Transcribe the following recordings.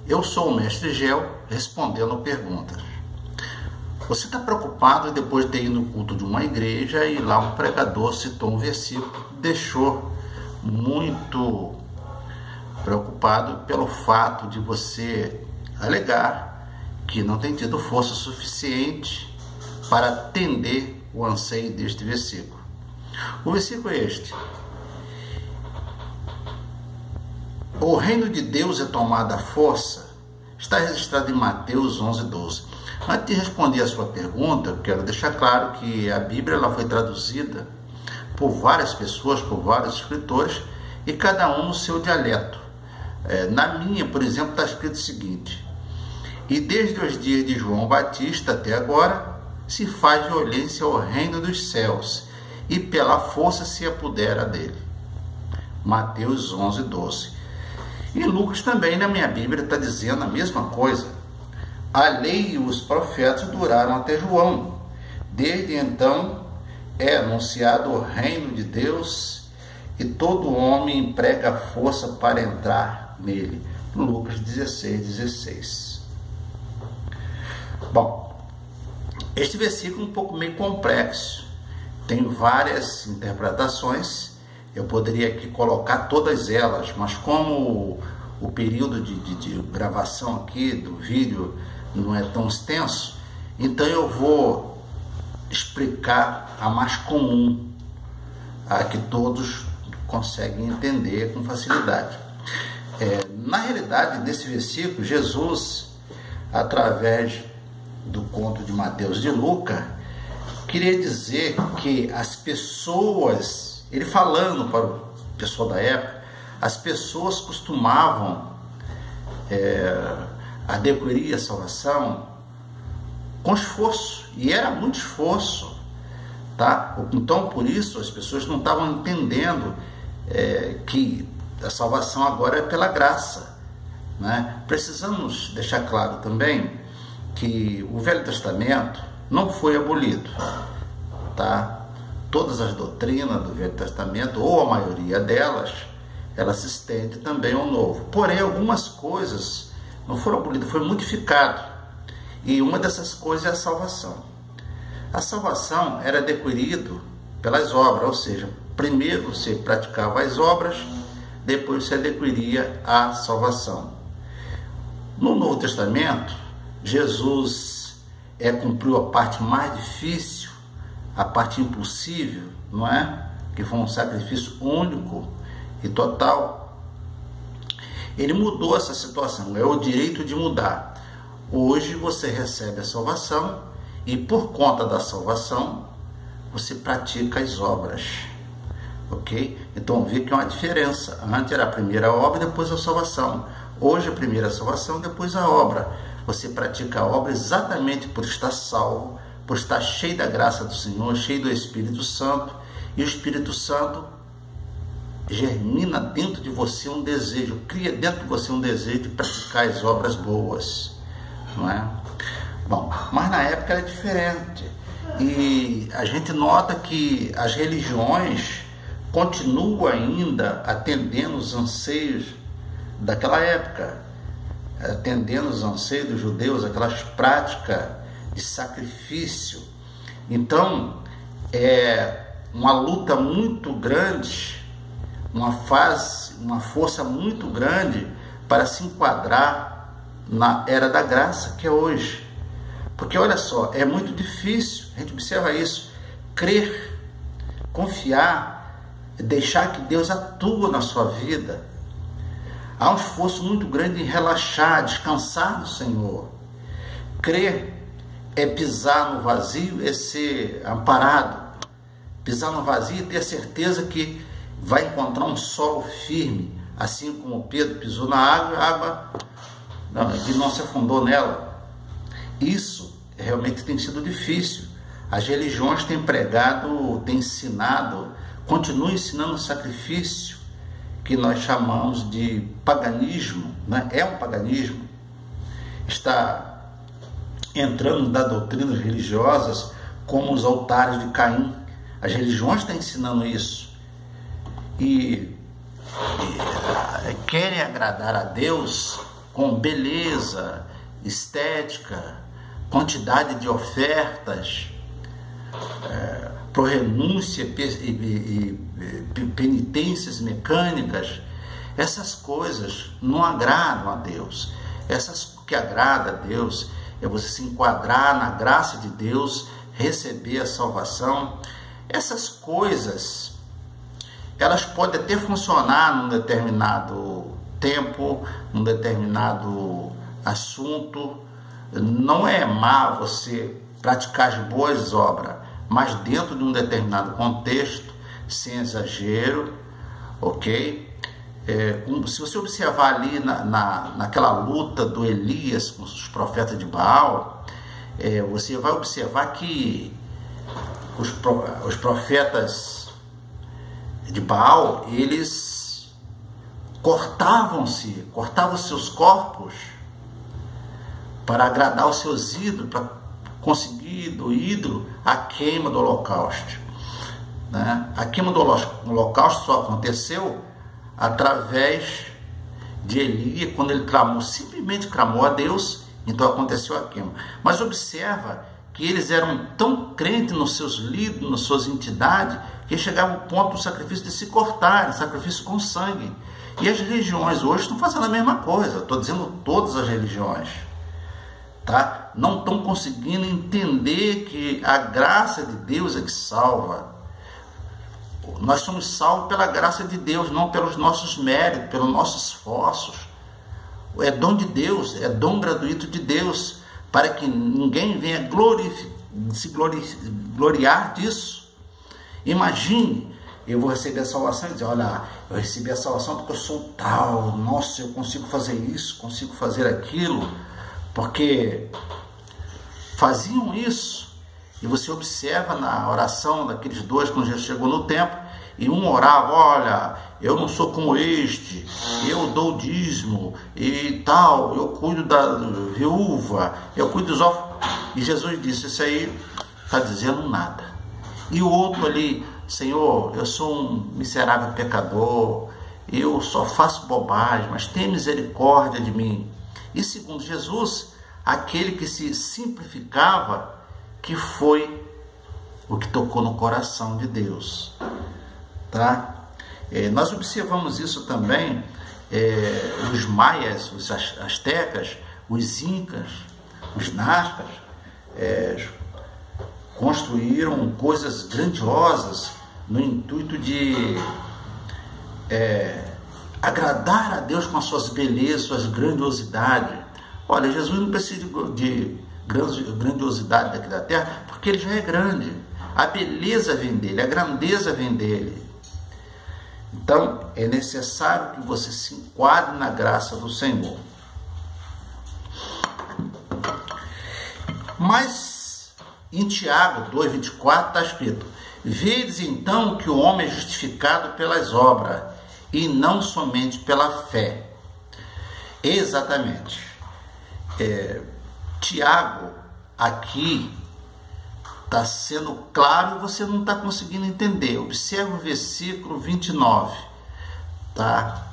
Eu sou o Mestre Gel, respondendo perguntas. Você está preocupado depois de ter ido no culto de uma igreja e lá um pregador citou um versículo, deixou muito preocupado pelo fato de você alegar que não tem tido força suficiente para atender o anseio deste versículo. O versículo é este: o reino de Deus é tomado à força, está registrado em Mateus 11:12. Antes de responder a sua pergunta, eu quero deixar claro que a Bíblia ela foi traduzida por várias pessoas, por vários escritores, e cada um no seu dialeto. Na minha, por exemplo, está escrito o seguinte: e desde os dias de João Batista até agora, se faz violência ao reino dos céus, e pela força se apodera dele. Mateus 11:12. E Lucas também, na minha Bíblia, está dizendo a mesma coisa. A lei e os profetas duraram até João. Desde então é anunciado o reino de Deus e todo homem emprega força para entrar nele. Lucas 16:16. Bom, este versículo é um pouco meio complexo. Tem várias interpretações. Eu poderia aqui colocar todas elas, mas como o período de gravação aqui do vídeo não é tão extenso, então eu vou explicar a mais comum, a que todos conseguem entender com facilidade. Na realidade, nesse versículo, Jesus, através do conto de Mateus e de Lucas, queria dizer que as pessoas, ele falando para o pessoal da época, as pessoas costumavam adquirir a salvação com esforço, e era muito esforço, tá? Então, por isso, as pessoas não estavam entendendo que a salvação agora é pela graça, né? Precisamos deixar claro também que o Velho Testamento não foi abolido, tá? Todas as doutrinas do Velho Testamento, ou a maioria delas, ela se estende também ao Novo. Porém, algumas coisas não foram abolidas, foi modificado. E uma dessas coisas é a salvação. A salvação era adquirido pelas obras, ou seja, primeiro você praticava as obras, depois você adquiria a salvação. No Novo Testamento, Jesus cumpriu a parte mais difícil, a parte impossível, não é? Que foi um sacrifício único e total. Ele mudou essa situação, é o direito de mudar. Hoje você recebe a salvação e por conta da salvação você pratica as obras, ok? Então vê que é uma diferença. Antes era a primeira obra e depois a salvação. Hoje a primeira salvação, depois a obra. Você pratica a obra exatamente por estar salvo, por estar cheio da graça do Senhor, cheio do Espírito Santo, e o Espírito Santo germina dentro de você um desejo, cria dentro de você um desejo de praticar as obras boas, não é? Bom, mas na época era diferente, e a gente nota que as religiões continuam ainda atendendo os anseios daquela época, atendendo os anseios dos judeus, aquelas práticas de sacrifício. Então é uma luta muito grande, uma força muito grande para se enquadrar na era da graça que é hoje. Porque olha só, é muito difícil, a gente observa isso, crer, confiar, deixar que Deus atua na sua vida. Há um esforço muito grande em relaxar, descansar no Senhor. Crer é pisar no vazio, é ser amparado. Pisar no vazio e ter a certeza que vai encontrar um solo firme, assim como Pedro pisou na água, a água e não se afundou nela. Isso realmente tem sido difícil. As religiões têm pregado, têm ensinado, continuam ensinando o sacrifício, que nós chamamos de paganismo, né? É um paganismo. Está entrando das doutrinas religiosas como os altares de Caim. As religiões estão ensinando isso. E querem agradar a Deus com beleza, estética, quantidade de ofertas, por renúncia e penitências mecânicas. Essas coisas não agradam a Deus. Essas que agradam a Deus é você se enquadrar na graça de Deus, receber a salvação. Essas coisas, elas podem até funcionar num determinado tempo, num determinado assunto. Não é má você praticar as boas obras, mas dentro de um determinado contexto, sem exagero, ok? Se você observar ali naquela luta do Elias com os profetas de Baal, você vai observar que os profetas de Baal, eles cortavam seus corpos para agradar os seus ídolos, para conseguir do ídolo a queima do holocausto, né? A queima do holocausto só aconteceu através de Elias, quando ele simplesmente clamou a Deus, então aconteceu a queima. Mas observa que eles eram tão crentes nos seus líderes, nas suas entidades, que chegava ao ponto do sacrifício de se cortarem, sacrifício com sangue. E as religiões hoje estão fazendo a mesma coisa. Estou dizendo todas as religiões, tá? Não estão conseguindo entender que a graça de Deus é que salva. Nós somos salvos pela graça de Deus, não pelos nossos méritos, pelos nossos esforços. É dom de Deus, é dom gratuito de Deus, para que ninguém venha se gloriar disso. Imagine, eu vou receber a salvação e dizer, olha, eu recebi a salvação porque eu sou tal, nossa, eu consigo fazer isso, consigo fazer aquilo, porque faziam isso. E você observa na oração daqueles dois, quando já chegou no tempo, e um orava, olha, eu não sou como este, eu dou dízimo e tal, eu cuido da viúva, eu cuido dos órfãos. E Jesus disse, isso aí está dizendo nada. E o outro ali, Senhor, eu sou um miserável pecador, eu só faço bobagem, mas tem misericórdia de mim. E segundo Jesus, aquele que se simplificava, que foi o que tocou no coração de Deus, tá? Nós observamos isso também, os maias, os astecas, os incas, os nazcas, construíram coisas grandiosas no intuito de agradar a Deus com as suas belezas, suas grandiosidades. Olha, Jesus não precisa de grandiosidade daqui da terra, porque ele já é grande. A beleza vem dele, a grandeza vem dele. Então, é necessário que você se enquadre na graça do Senhor. Mas, em Tiago 2,24 está escrito, vedes então que o homem é justificado pelas obras, e não somente pela fé. Exatamente. Tiago, aqui, está sendo claro e você não está conseguindo entender. Observe o versículo 29, tá?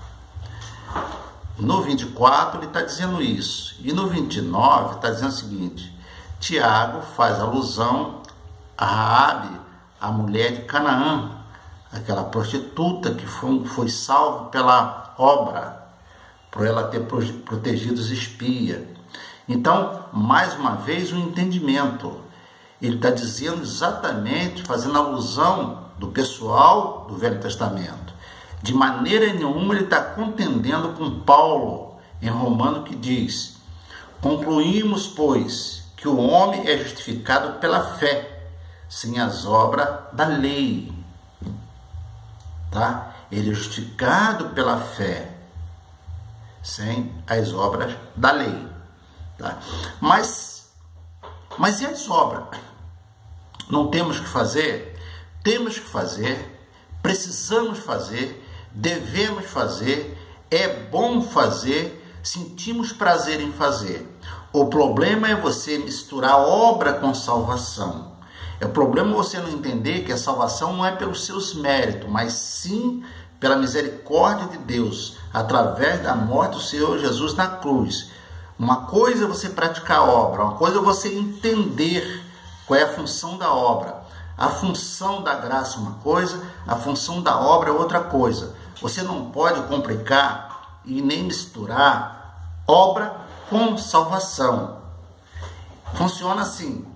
No 24 ele está dizendo isso, e no 29 está dizendo o seguinte, Tiago faz alusão a Raabe, a mulher de Canaã, aquela prostituta que foi salva pela obra, por ela ter protegido os espias. Então, mais uma vez, o entendimento. Ele está dizendo exatamente, fazendo alusão do pessoal do Velho Testamento. De maneira nenhuma ele está contendendo com Paulo, em Romano, que diz, concluímos, pois, que o homem é justificado pela fé, sem as obras da lei. Tá? Ele é justificado pela fé, sem as obras da lei. Tá? Mas e as obras? Não temos que fazer? Temos que fazer, precisamos fazer, devemos fazer, é bom fazer, sentimos prazer em fazer. O problema é você misturar obra com salvação. O problema é você não entender que a salvação não é pelos seus méritos, mas sim pela misericórdia de Deus, através da morte do Senhor Jesus na cruz. Uma coisa é você praticar a obra, uma coisa é você entender qual é a função da obra. A função da graça é uma coisa, a função da obra é outra coisa. Você não pode complicar e nem misturar obra com salvação. Funciona assim: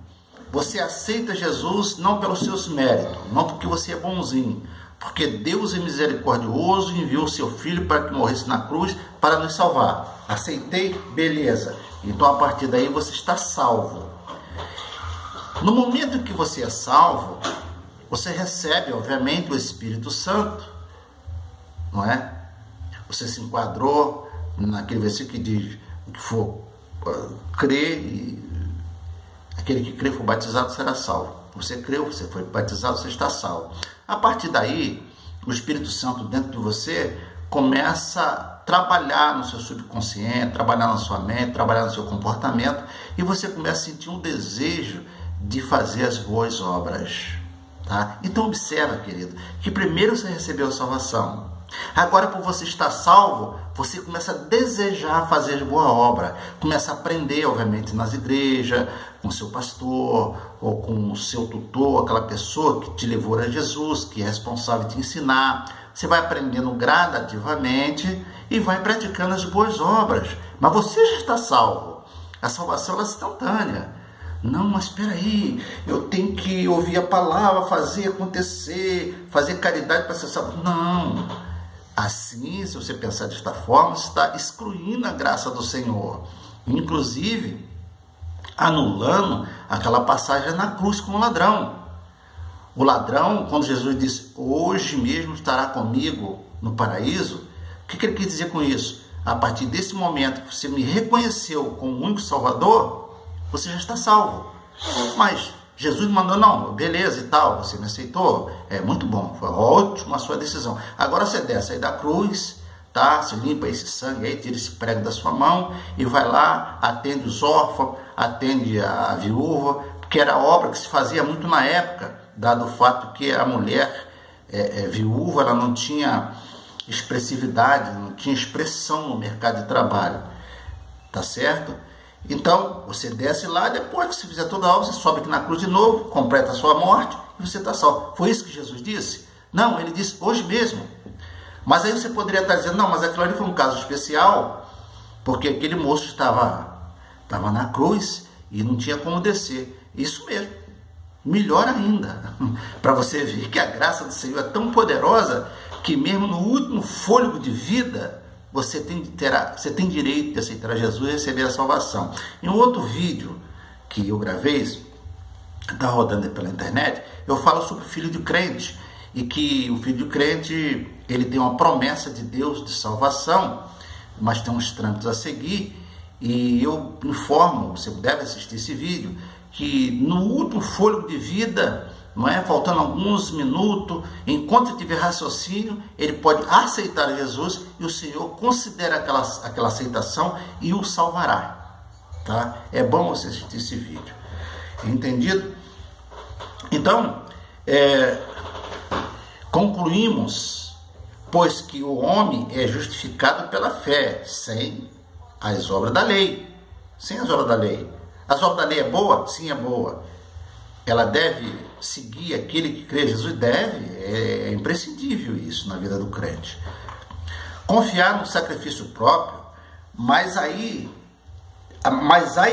você aceita Jesus não pelos seus méritos, não porque você é bonzinho, porque Deus é misericordioso e enviou o seu Filho para que morresse na cruz para nos salvar. Aceitei? Beleza. Então a partir daí você está salvo. No momento que você é salvo, você recebe, obviamente, o Espírito Santo, não é? Você se enquadrou naquele versículo que diz: o que for crer, e aquele que crê e for batizado será salvo. Você creu, você foi batizado, você está salvo. A partir daí, o Espírito Santo dentro de você começa a trabalhar no seu subconsciente, trabalhar na sua mente, trabalhar no seu comportamento, e você começa a sentir um desejo de fazer as boas obras, tá? Então observa, querido, que primeiro você recebeu a salvação. Agora, por você estar salvo, você começa a desejar fazer boa obra, começa a aprender, obviamente, nas igrejas, com o seu pastor, ou com o seu tutor, aquela pessoa que te levou a Jesus, que é responsável de te ensinar. Você vai aprendendo gradativamente e vai praticando as boas obras. Mas você já está salvo. A salvação ela é instantânea. Não, mas espera aí, eu tenho que ouvir a palavra, fazer acontecer, fazer caridade para ser salvo. Não. Assim, se você pensar desta forma, você está excluindo a graça do Senhor. Inclusive, anulando aquela passagem na cruz com o ladrão. O ladrão, quando Jesus disse: hoje mesmo estará comigo no paraíso, o que ele quis dizer com isso? A partir desse momento que você me reconheceu como o único Salvador, você já está salvo. Mas Jesus mandou: não, beleza e tal, você me aceitou, é muito bom, foi ótima a sua decisão. Agora você desce aí da cruz, tá? Você limpa esse sangue aí, tira esse prego da sua mão e vai lá, atende os órfãos, atende a viúva, porque era obra que se fazia muito na época, dado o fato que a mulher viúva, ela não tinha expressividade, não tinha expressão no mercado de trabalho, tá certo? Então, você desce lá, depois que você fizer toda a obra, você sobe aqui na cruz de novo, completa a sua morte e você está salvo. Foi isso que Jesus disse? Não, ele disse hoje mesmo. Mas aí você poderia estar dizendo: não, mas aquilo ali foi um caso especial, porque aquele moço estava na cruz e não tinha como descer. Isso mesmo. Melhor ainda, para você ver que a graça do Senhor é tão poderosa que mesmo no último fôlego de vida, você tem direito de aceitar a Jesus e receber a salvação. Em um outro vídeo que eu gravei, está rodando pela internet, eu falo sobre o filho de crente, e que o filho de crente, ele tem uma promessa de Deus de salvação, mas tem uns trâmites a seguir, e eu informo, você deve assistir esse vídeo, que no último fôlego de vida, não é? Faltando alguns minutos, enquanto ele tiver raciocínio, ele pode aceitar Jesus e o Senhor considera aquela aceitação e o salvará, tá? É bom você assistir esse vídeo, entendido? Então, concluímos, pois que o homem é justificado pela fé, sem as obras da lei, sem as obras da lei. As obras da lei é boa? Sim, é boa. Ela deve seguir aquele que crê em Jesus? Deve. É imprescindível isso na vida do crente. Confiar no sacrifício próprio, mas ai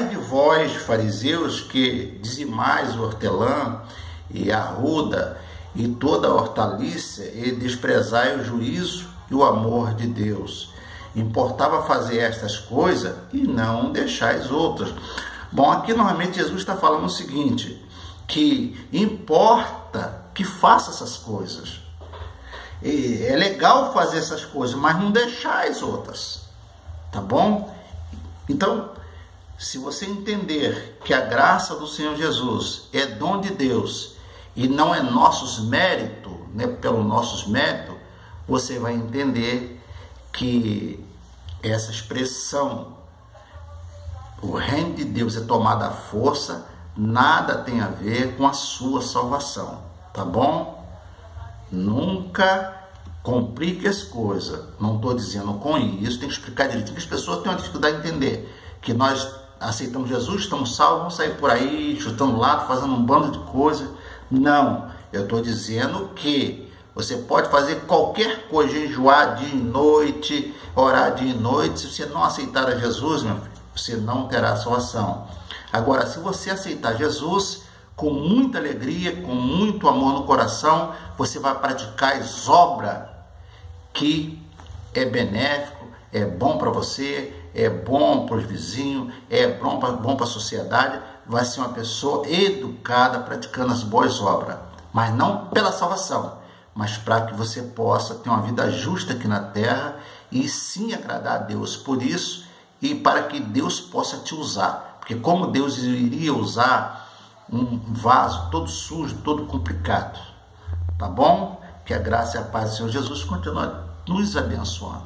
de vós, fariseus, que dizimais o hortelã e a arruda e toda a hortaliça, e desprezai o juízo e o amor de Deus. Importava fazer estas coisas e não deixais outras. Bom, aqui novamente Jesus está falando o seguinte, que importa que faça essas coisas. E é legal fazer essas coisas, mas não deixar as outras, tá bom? Então, se você entender que a graça do Senhor Jesus é dom de Deus e não é nossos méritos, né, pelo nossos méritos, você vai entender que essa expressão, o reino de Deus é tomado à força, nada tem a ver com a sua salvação, tá bom? Nunca complique as coisas. Não estou dizendo com isso, tem que explicar direitinho, que as pessoas têm uma dificuldade de entender que nós aceitamos Jesus, estamos salvos, vamos sair por aí chutando lado, fazendo um bando de coisa. Não, eu estou dizendo que você pode fazer qualquer coisa, jejuar dia e noite, orar dia e noite. Se você não aceitar a Jesus, meu filho, você não terá salvação. Agora, se você aceitar Jesus com muita alegria, com muito amor no coração, você vai praticar as obras que é benéfico, é bom para você, é bom para os vizinhos, é bom para a sociedade. Vai ser uma pessoa educada praticando as boas obras, mas não pela salvação, mas para que você possa ter uma vida justa aqui na terra e sim agradar a Deus por isso, e para que Deus possa te usar. Porque como Deus iria usar um vaso todo sujo, todo complicado? Tá bom? Que a graça e a paz do Senhor Jesus continue nos abençoando.